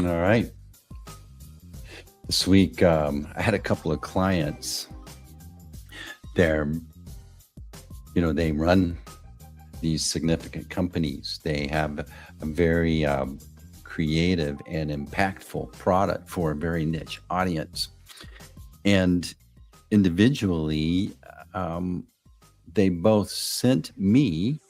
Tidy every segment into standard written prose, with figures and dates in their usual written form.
All right. This week, I had a couple of clients. They're, they run these significant companies. They have a very creative and impactful product for a very niche audience. And individually, um, they both sent me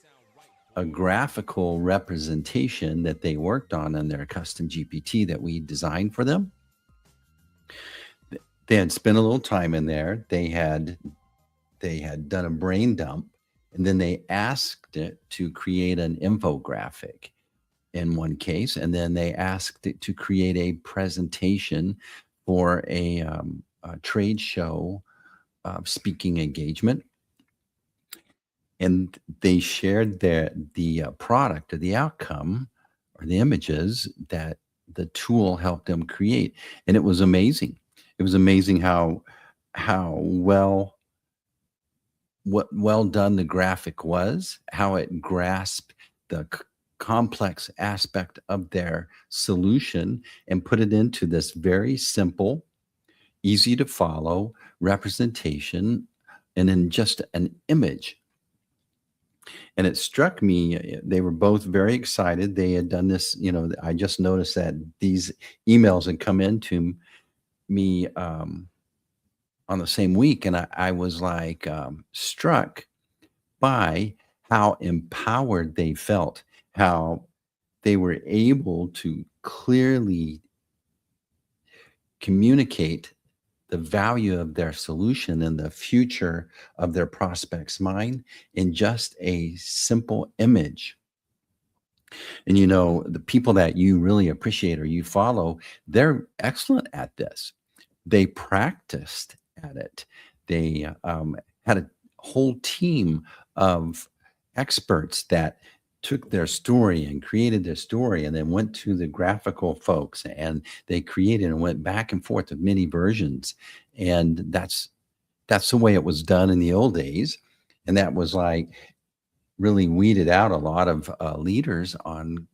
a graphical representation that they worked on in their custom GPT that we designed for them. They had spent a little time in there. They had done a brain dump, and then they asked it to create an infographic in one case, and then they asked it to create a presentation for a trade show speaking engagement, and they shared the product or the outcome or the images that the tool helped them create, and it was amazing. It was amazing how well done the graphic was, how it grasped the complex aspect of their solution and put it into this very simple, easy to follow representation and in just an image. And it struck me, they were both very excited. They had done this, I just noticed that these emails had come into me on the same week. And I was like struck by how empowered they felt, how they were able to clearly communicate the value of their solution and the future of their prospect's mind in just a simple image. And the people that you really appreciate or you follow, they're excellent at this. They practiced at it. They had a whole team of experts that took their story and created their story and then went to the graphical folks and they created and went back and forth with many versions. And that's the way it was done in the old days. And that was like really weeded out a lot of leaders on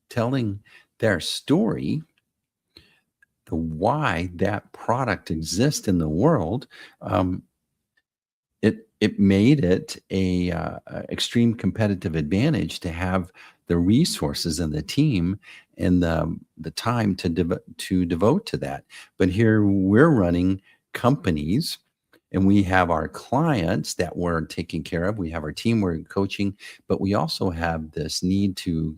telling their story, the why that product exists in the world. It made it a extreme competitive advantage to have the resources and the team and the time to devote to that. But here we're running companies, and we have our clients that we're taking care of. We have our team we're coaching, but we also have this need to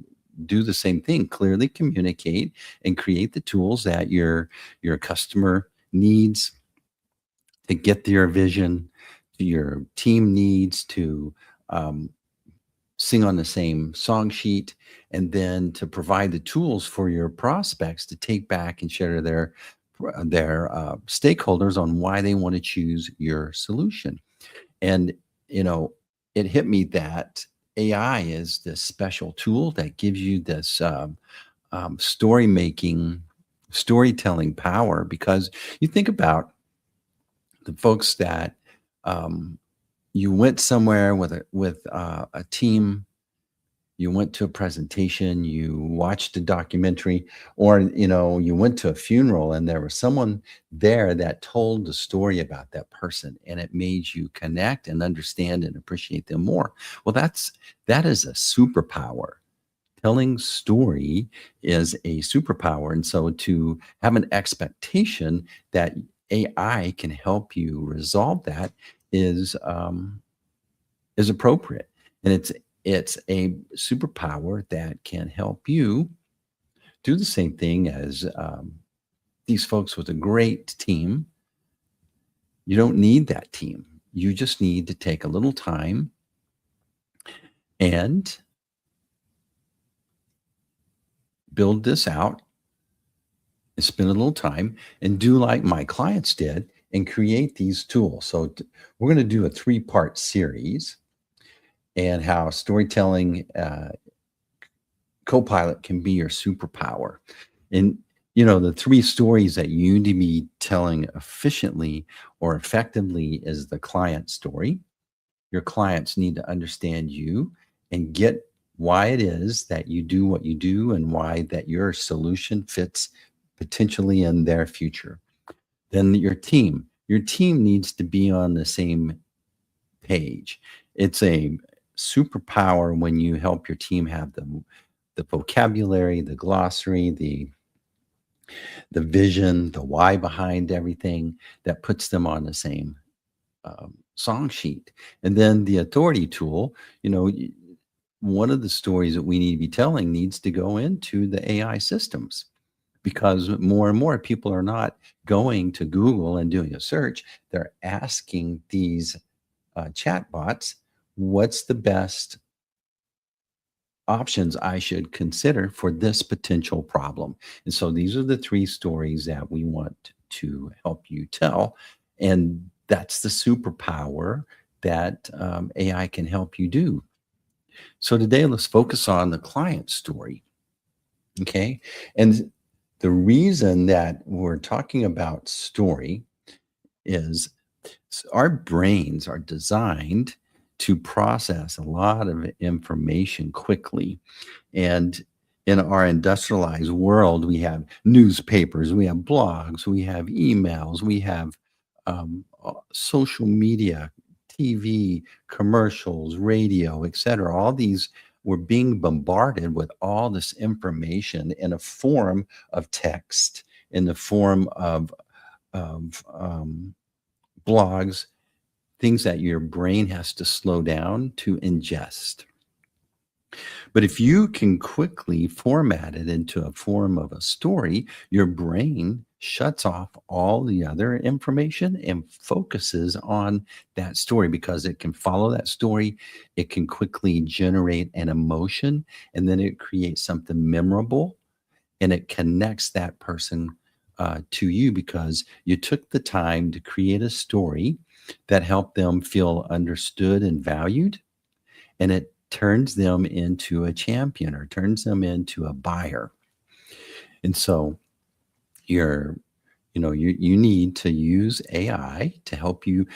do the same thing: clearly communicate and create the tools that your customer needs to get their vision, to your team needs to um, sing on the same song sheet, and then to provide the tools for your prospects to take back and share their stakeholders on why they want to choose your solution. And you know, it hit me that AI is this special tool that gives you this story making, storytelling power. Because you think about the folks that um, you went somewhere with a team, you went to a presentation, you watched a documentary, or you went to a funeral and there was someone there that told the story about that person, and it made you connect and understand and appreciate them more. Well, that is a superpower. Telling story is a superpower. And so to have an expectation that AI can help you resolve that is is appropriate. And it's a superpower that can help you do the same thing as these folks with a great team. You don't need that team. You just need to take a little time and build this out and spend a little time and do like my clients did and create these tools. So we're going to do a three-part series, and how storytelling Copilot can be your superpower. And the three stories that you need to be telling efficiently or effectively is the client story. Your clients need to understand you and get why it is that you do what you do and why that your solution fits potentially in their future. Then your team needs to be on the same page. It's a superpower when you help your team have the vocabulary, the glossary, the vision, the why behind everything that puts them on the same song sheet. And then the authority tool, one of the stories that we need to be telling needs to go into the AI systems, because more and more people are not going to Google and doing a search. They're asking these chatbots, what's the best options I should consider for this potential problem? And so these are the three stories that we want to help you tell. And that's the superpower that AI can help you do. So today, let's focus on the client story. Okay. And the reason that we're talking about story is our brains are designed to process a lot of information quickly. And in our industrialized world, we have newspapers, we have blogs, we have emails, we have social media, TV, commercials, radio, etc. All these, we're being bombarded with all this information in a form of text, in the form of blogs, things that your brain has to slow down to ingest. But if you can quickly format it into a form of a story, your brain shuts off all the other information and focuses on that story, because it can follow that story. It can quickly generate an emotion, and then it creates something memorable, and it connects that person to you because you took the time to create a story that helped them feel understood and valued, and it turns them into a champion or turns them into a buyer. And so you're, you need to use AI to help you.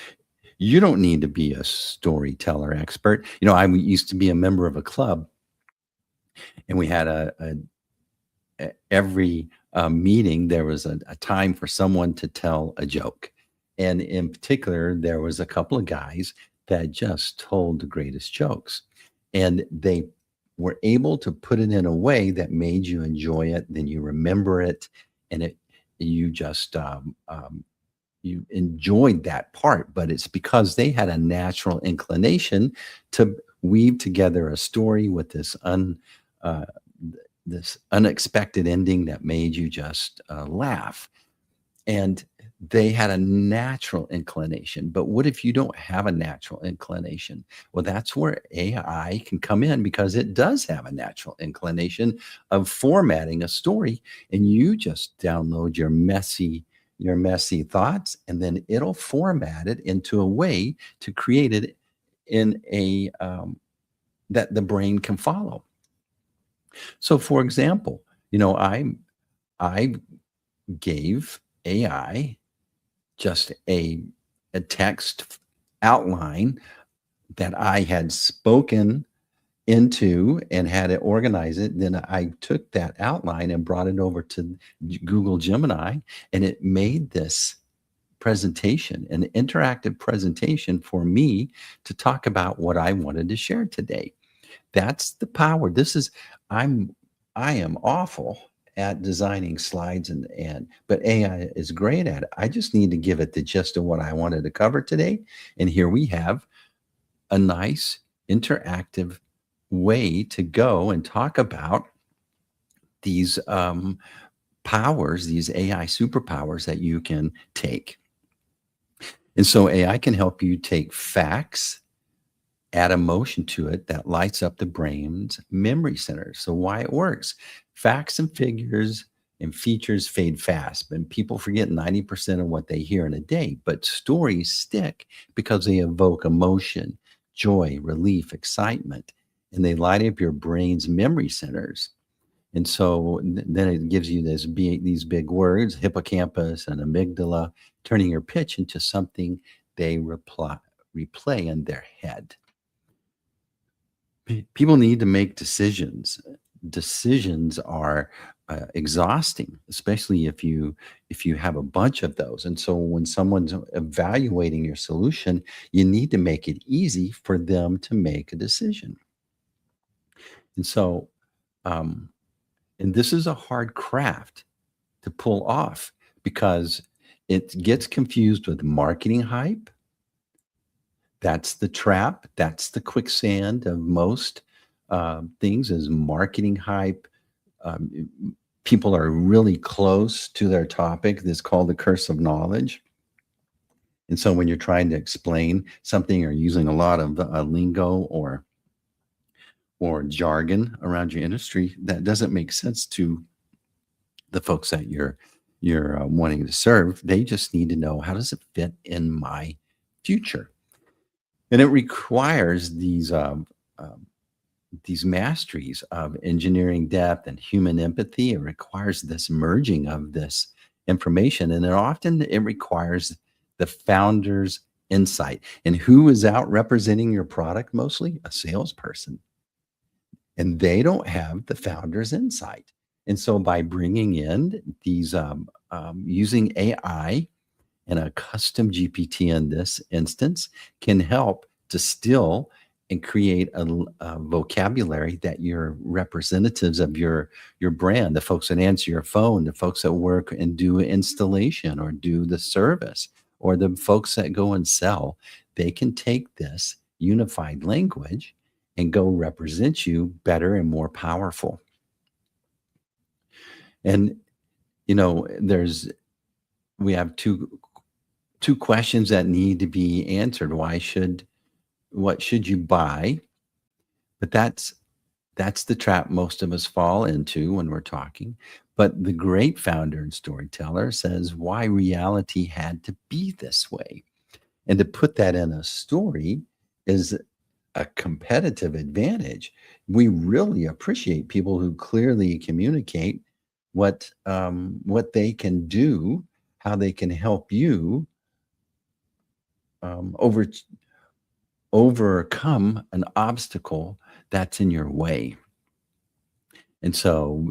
You don't need to be a storyteller expert. I used to be a member of a club, and we had every meeting there was a time for someone to tell a joke. And in particular, there was a couple of guys that just told the greatest jokes, and they were able to put it in a way that made you enjoy it, then you remember it, and you just you enjoyed that part. But it's because they had a natural inclination to weave together a story with uh, this unexpected ending that made you just laugh. And they had a natural inclination. But what if you don't have a natural inclination? Well, that's where AI can come in, because it does have a natural inclination of formatting a story, and you just download your messy thoughts, and then it'll format it into a way to create it in a that the brain can follow. So, for example, I gave AI just a text outline that I had spoken into and had it organize it. Then I took that outline and brought it over to Google Gemini, and it made this presentation, an interactive presentation for me to talk about what I wanted to share today. That's the power. I'm I am awful at designing slides, but AI is great at it. I just need to give it the gist of what I wanted to cover today. And here we have a nice interactive way to go and talk about these powers, these AI superpowers that you can take. And so AI can help you take facts, add emotion to it that lights up the brain's memory centers. So, why it works: facts and figures and features fade fast, and people forget 90% of what they hear in a day. But stories stick because they evoke emotion, joy, relief, excitement, and they light up your brain's memory centers. And so then it gives you these big words, hippocampus and amygdala, turning your pitch into something they replay in their head. People need to make decisions. Decisions are exhausting, especially if you have a bunch of those. And so when someone's evaluating your solution, you need to make it easy for them to make a decision. And so, um, and this is a hard craft to pull off because it gets confused with marketing hype. That's the trap. That's the quicksand of most things is marketing hype. People are really close to their topic. This is called the curse of knowledge. And so when you're trying to explain something or using a lot of lingo or jargon around your industry, that doesn't make sense to the folks that you're wanting to serve. They just need to know, how does it fit in my future? And it requires these masteries of engineering depth and human empathy. It requires this merging of this information, and then often it requires the founder's insight. And who is out representing your product? Mostly a salesperson, and they don't have the founder's insight. And so by bringing in these using AI and a custom GPT in this instance can help distill and create a vocabulary that your representatives of your brand, the folks that answer your phone, the folks that work and do installation or do the service, or the folks that go and sell, they can take this unified language and go represent you better and more powerful. And there's we have two questions that need to be answered. What should you buy? But that's the trap most of us fall into when we're talking. But the great founder and storyteller says why reality had to be this way. And to put that in a story is a competitive advantage. We really appreciate people who clearly communicate what they can do, how they can help you over overcome an obstacle that's in your way. And so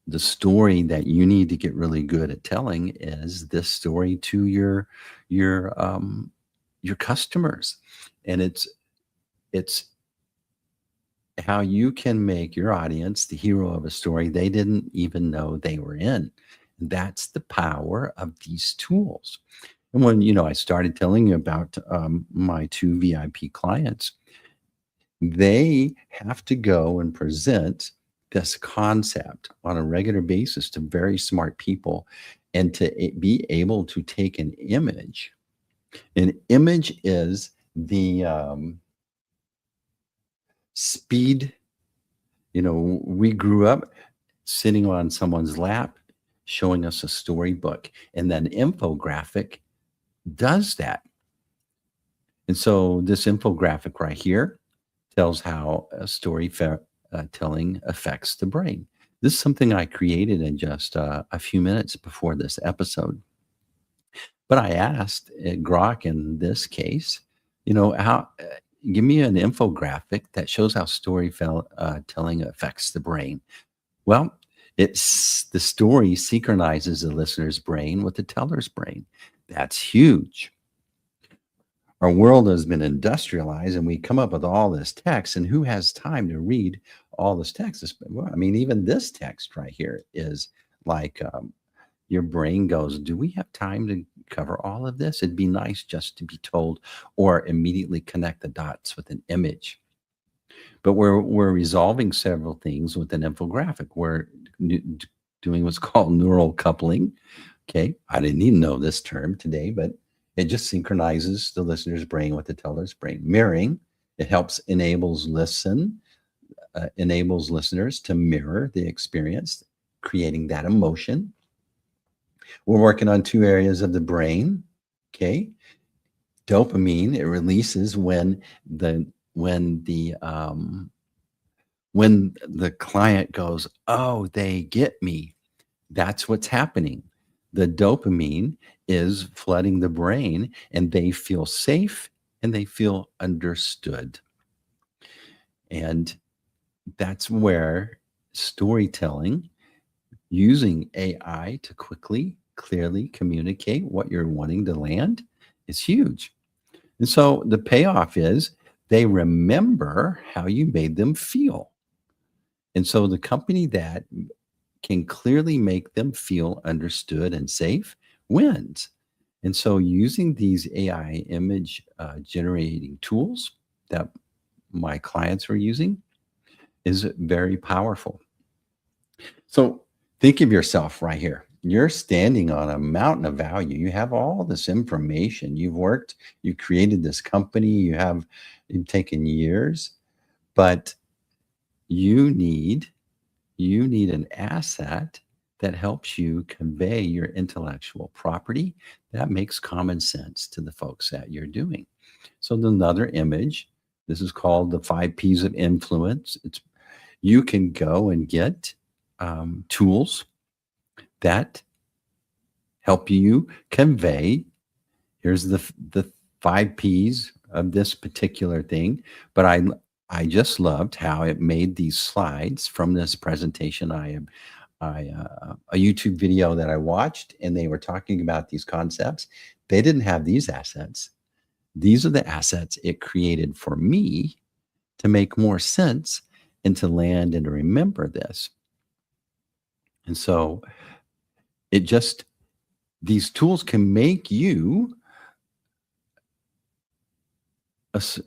the story that you need to get really good at telling is this story to your customers. And it's how you can make your audience the hero of a story they didn't even know they were in. And that's the power of these tools. And when I started telling you about my two VIP clients, they have to go and present this concept on a regular basis to very smart people, and to be able to take an image. An image is the speed. We grew up sitting on someone's lap, showing us a storybook, and then infographic does that. And so this infographic right here tells how a telling affects the brain. This is something I created in just a few minutes before this episode. But I asked Grok in this case, how give me an infographic that shows how telling affects the brain. Well, it's the story synchronizes the listener's brain with the teller's brain. That's huge. Our world has been industrialized, and we come up with all this text, and who has time to read all this text? Well, I mean, even this text right here is like your brain goes, do we have time to cover all of this? It'd be nice just to be told, or immediately connect the dots with an image. But we're resolving several things with an infographic. We're doing what's called neural coupling. Okay, I didn't even know this term today, but it just synchronizes the listener's brain with the teller's brain. Mirroring, it enables listeners to mirror the experience, creating that emotion. We're working on two areas of the brain. Okay, dopamine, it releases when the client goes, oh, they get me. That's what's happening. The dopamine is flooding the brain, and they feel safe and they feel understood. And that's where storytelling using AI to quickly, clearly communicate what you're wanting to land is huge. And so the payoff is they remember how you made them feel. And so the company that can clearly make them feel understood and safe wins. And so using these AI image generating tools that my clients are using is very powerful. So think of yourself right here. You're standing on a mountain of value. You have all this information. You've worked, you created this company, you've taken years, but you need you need an asset that helps you convey your intellectual property that makes common sense to the folks that you're doing. So another image, this is called the 5 P's of influence. It's you can go and get tools that help you convey. Here's the 5 P's of this particular thing. But I just loved how it made these slides from this presentation. A YouTube video that I watched, and they were talking about these concepts. They didn't have these assets. These are the assets it created for me to make more sense and to land and to remember this. And so it just these tools can make you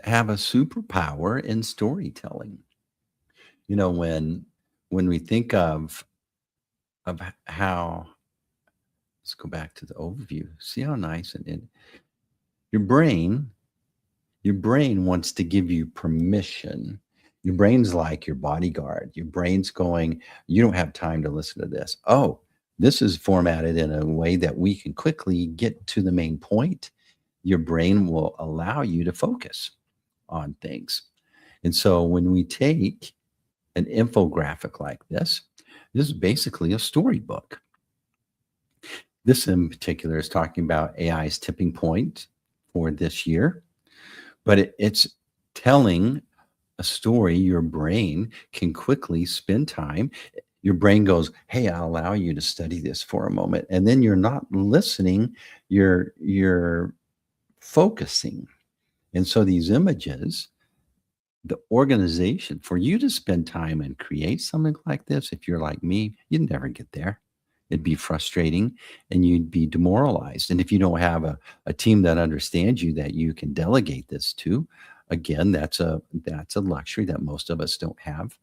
have a superpower in storytelling. You know, when we think of how, let's go back to the overview. See how nice and your brain your brain wants to give you permission. Your brain's like your bodyguard. Your brain's going, you don't have time to listen to this. Oh, this is formatted in a way that we can quickly get to the main point. Your brain will allow you to focus on things. And so when we take an infographic like this is basically a storybook. This in particular is talking about AI's tipping point for this year, but it's telling a story your brain can quickly spend time. Your brain goes, hey, I'll allow you to study this for a moment. And then you're not listening, you're focusing. And so these images, the organization for you to spend time and create something like this, if you're like me, you'd never get there. It'd be frustrating and you'd be demoralized. And if you don't have a team that understands you, that you can delegate this to, again, that's a luxury that most of us don't have.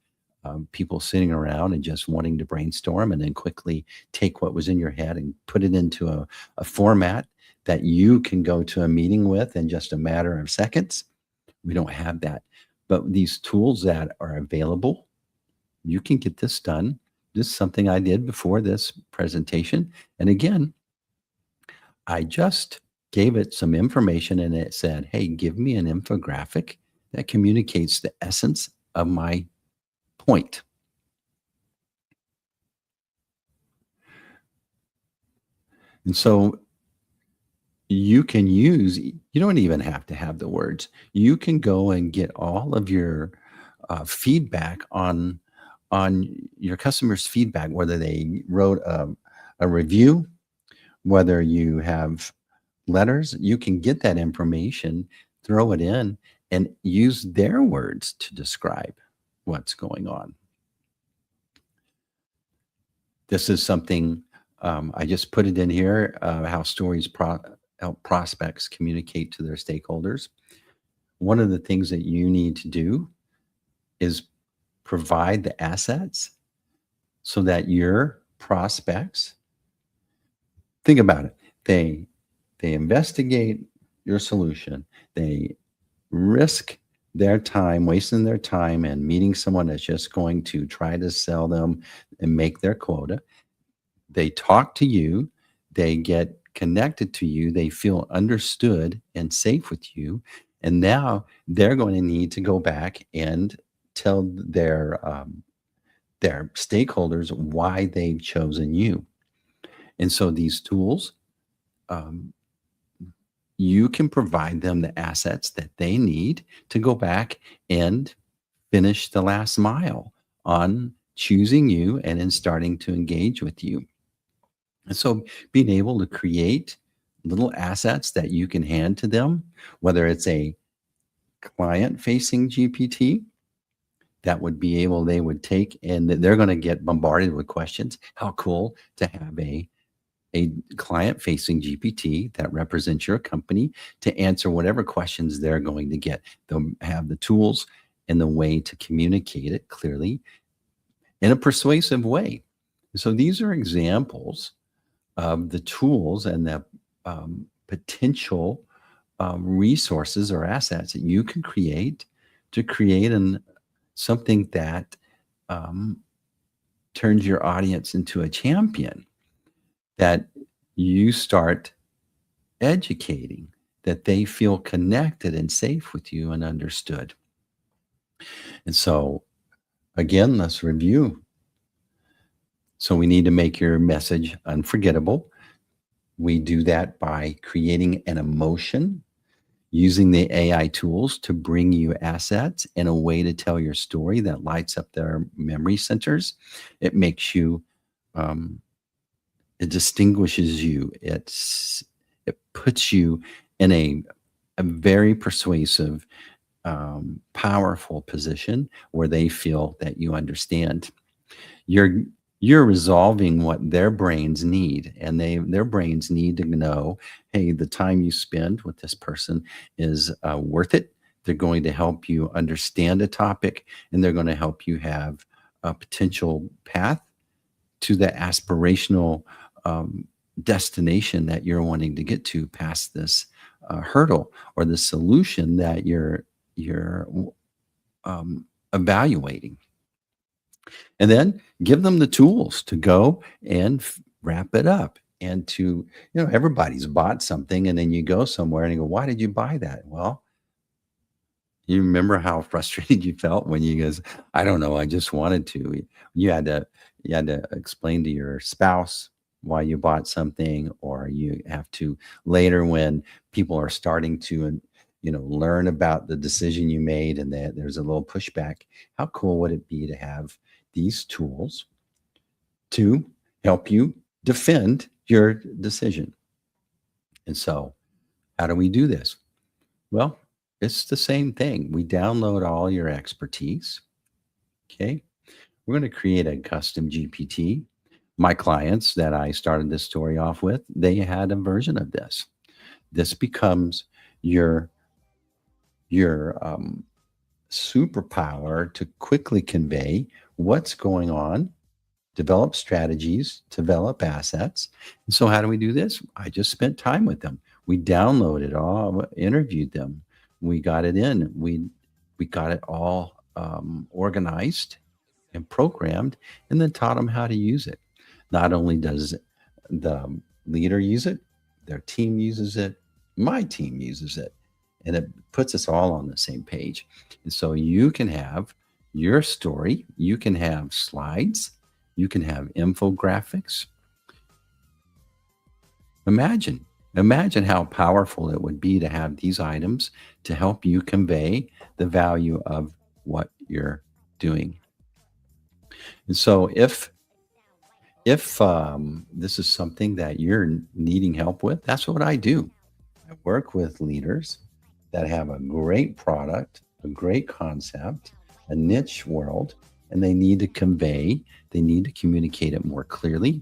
People sitting around and just wanting to brainstorm and then quickly take what was in your head and put it into a format that you can go to a meeting with in just a matter of seconds. We don't have that. But these tools that are available, you can get this done. This is something I did before this presentation. And again, I just gave it some information and it said, hey, give me an infographic that communicates the essence of my point. And so you can use, you don't even have to have the words. You can go and get all of your feedback on your customers' feedback, whether they wrote a review, whether you have letters, you can get that information, throw it in, and use their words to describe what's going on. This is something I just put it in here, how stories help prospects communicate to their stakeholders. One of the things that you need to do is provide the assets so that your prospects, think about it, they investigate your solution, they risk their time, wasting their time and meeting someone that's just going to try to sell them and make their quota. They talk to you, they get connected to you, they feel understood and safe with you. And now they're going to need to go back and tell their stakeholders why they've chosen you. And so these tools, you can provide them the assets that they need to go back and finish the last mile on choosing you and in starting to engage with you. And so being able to create little assets that you can hand to them, whether it's a client facing GPT that would be able, they would take and they're going to get bombarded with questions. How cool to have a client facing GPT that represents your company to answer whatever questions they're going to get. They'll have the tools and the way to communicate it clearly in a persuasive way. So these are examples of the tools and the potential resources or assets that you can create to create something that um, turns your audience into a champion, that you start educating, that they feel connected and safe with you and understood. And so, again, let's review. So, we need to make your message unforgettable. We do that by creating an emotion, using the AI tools to bring you assets and a way to tell your story that lights up their memory centers. It makes you, it distinguishes you. It puts you in a very persuasive, powerful position where they feel that you understand. You're you're resolving what their brains need, and their brains need to know, hey, the time you spend with this person is worth it. They're going to help you understand a topic, and they're going to help you have a potential path to the aspirational destination that you're wanting to get to past this hurdle or the solution that you're evaluating. And then give them the tools to go and wrap it up. And to, everybody's bought something, and then you go somewhere and you go, why did you buy that? Well, you remember how frustrated you felt when you goes, I don't know, I just wanted to. You had to you had to explain to your spouse why you bought something, or you have to later when people are starting to learn about the decision you made, and that there's a little pushback. How cool would it be to have these tools to help you defend your decision? And so, how do we do this? Well, it's the same thing. We download all your expertise. Okay. We're going to create a custom GPT. My clients that I started this story off with, they had a version of this. This becomes your your superpower to quickly convey what's going on, develop strategies, develop assets. And so, how do we do this? I just spent time with them. We downloaded all, interviewed them. We got it in. We got it all organized and programmed, and then taught them how to use it. Not only does the leader use it, their team uses it, my team uses it, and it puts us all on the same page. And so you can have your story, you can have slides, you can have infographics. Imagine how powerful it would be to have these items to help you convey the value of what you're doing. And so if this is something that you're needing help with, that's what I do. I work with leaders that have a great product, a great concept, a niche world, and they need to convey, they need to communicate it more clearly.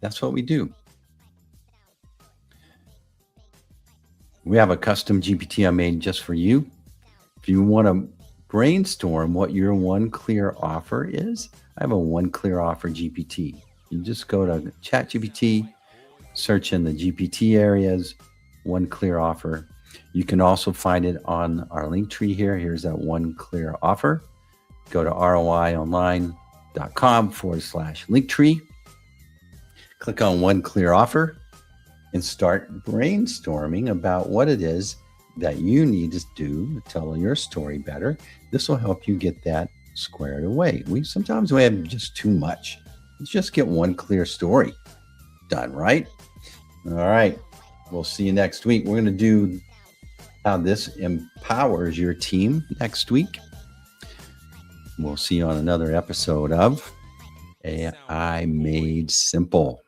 That's what we do. We have a custom GPT I made just for you. If you want to brainstorm what your one clear offer is, I have a one clear offer GPT. You just go to ChatGPT, search in the GPT areas, one clear offer. You can also find it on our link tree here. Here's that one clear offer. Go to roionline.com/link tree. Click on one clear offer and start brainstorming about what it is that you need to do to tell your story better. This will help you get that squared away. Sometimes we have just too much. Let's just get one clear story done, right? All right. We'll see you next week. We're going to do how this empowers your team next week. We'll see you on another episode of AI Made Simple.